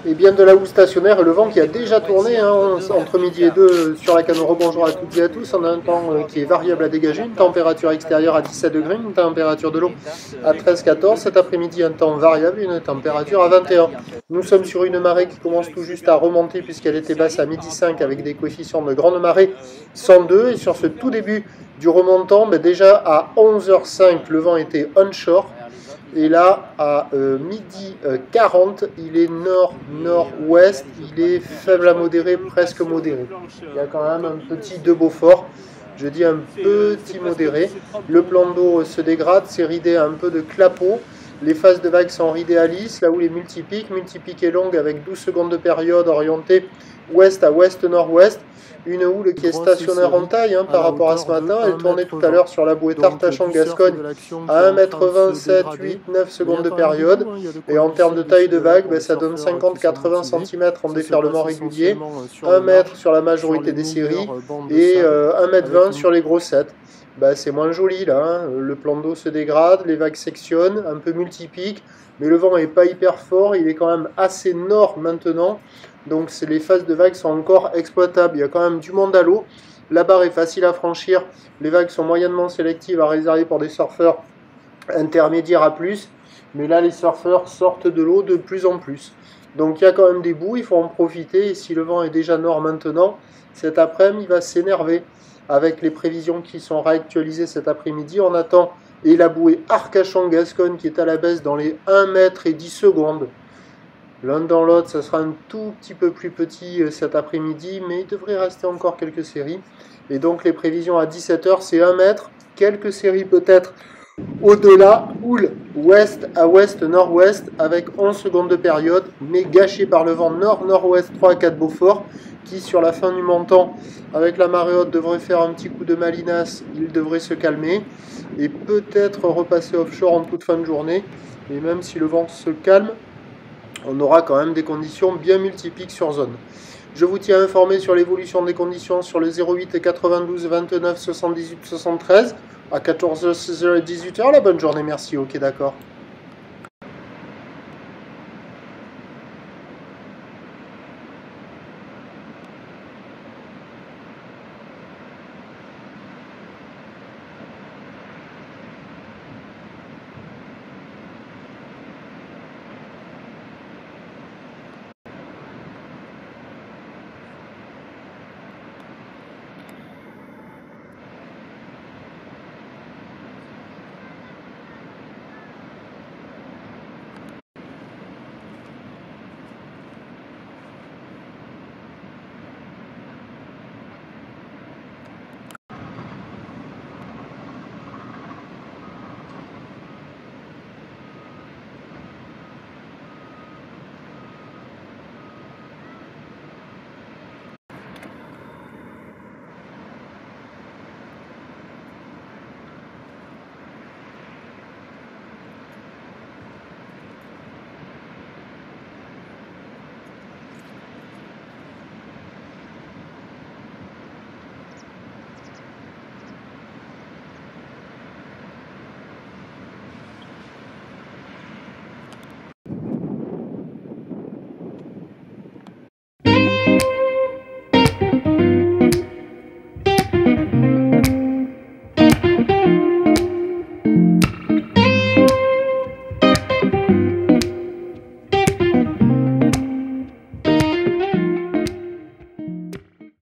Et bien de la houle stationnaire et le vent qui a déjà tourné entre midi et 2 sur la canne. Rebonjour à toutes et à tous. On a un temps qui est variable à dégager, une température extérieure à 17 degrés, une température de l'eau à 13-14. Cet après-midi, un temps variable, une température à 21. Nous sommes sur une marée qui commence tout juste à remonter puisqu'elle était basse à midi 5 avec des coefficients de grande marée 102. Et sur ce tout début du remontant, déjà à 11h05, le vent était onshore. Et là, à midi 40, il est nord-nord-ouest, il est faible à modéré, presque modéré. Il y a quand même un petit de Beaufort, je dis un petit modéré. Le plan d'eau se dégrade, c'est ridé à un peu de clapot. Les phases de vagues sont ridées à lisse, là où les multipiques est longue avec 12 secondes de période orientée ouest à ouest-nord-ouest. Une houle qui est stationnaire en taille par rapport à ce matin. Elle tournait tout à l'heure sur la bouée Tartachon-Gascogne à 1,27 m, 8, 9 secondes de période. Et en termes de taille de vague, ça donne 50-80 cm en déferlement régulier, 1 m sur la majorité des séries et 1,20 m sur les grossettes. C'est moins joli là, le plan d'eau se dégrade, les vagues sectionnent, un peu multipiques, mais le vent n'est pas hyper fort, il est quand même assez nord maintenant. Donc les phases de vagues sont encore exploitables. Il y a quand même du monde à l'eau. La barre est facile à franchir. Les vagues sont moyennement sélectives à réserver pour des surfeurs intermédiaires à plus. Mais là, les surfeurs sortent de l'eau de plus en plus. Donc il y a quand même des bouts, il faut en profiter. Et si le vent est déjà nord maintenant, cet après-midi, il va s'énerver. Avec les prévisions qui sont réactualisées cet après-midi, on attend et la bouée Arcachon-Gascogne qui est à la baisse dans les 1 m et 10 secondes. L'un dans l'autre, ça sera un tout petit peu plus petit cet après-midi, mais il devrait rester encore quelques séries. Et donc les prévisions à 17h, c'est 1 mètre, quelques séries peut-être au-delà, houle ouest à ouest, nord-ouest, avec 11 secondes de période, mais gâché par le vent nord-nord-ouest 3 à 4 Beaufort, qui sur la fin du montant, avec la marée haute, devrait faire un petit coup de malinas, il devrait se calmer, et peut-être repasser offshore en toute fin de journée. Et même si le vent se calme, on aura quand même des conditions bien multipliques sur zone. Je vous tiens informé sur l'évolution des conditions sur le 08 92 29 78 73 à 14h, 16h et 18h. La bonne journée, merci, ok d'accord.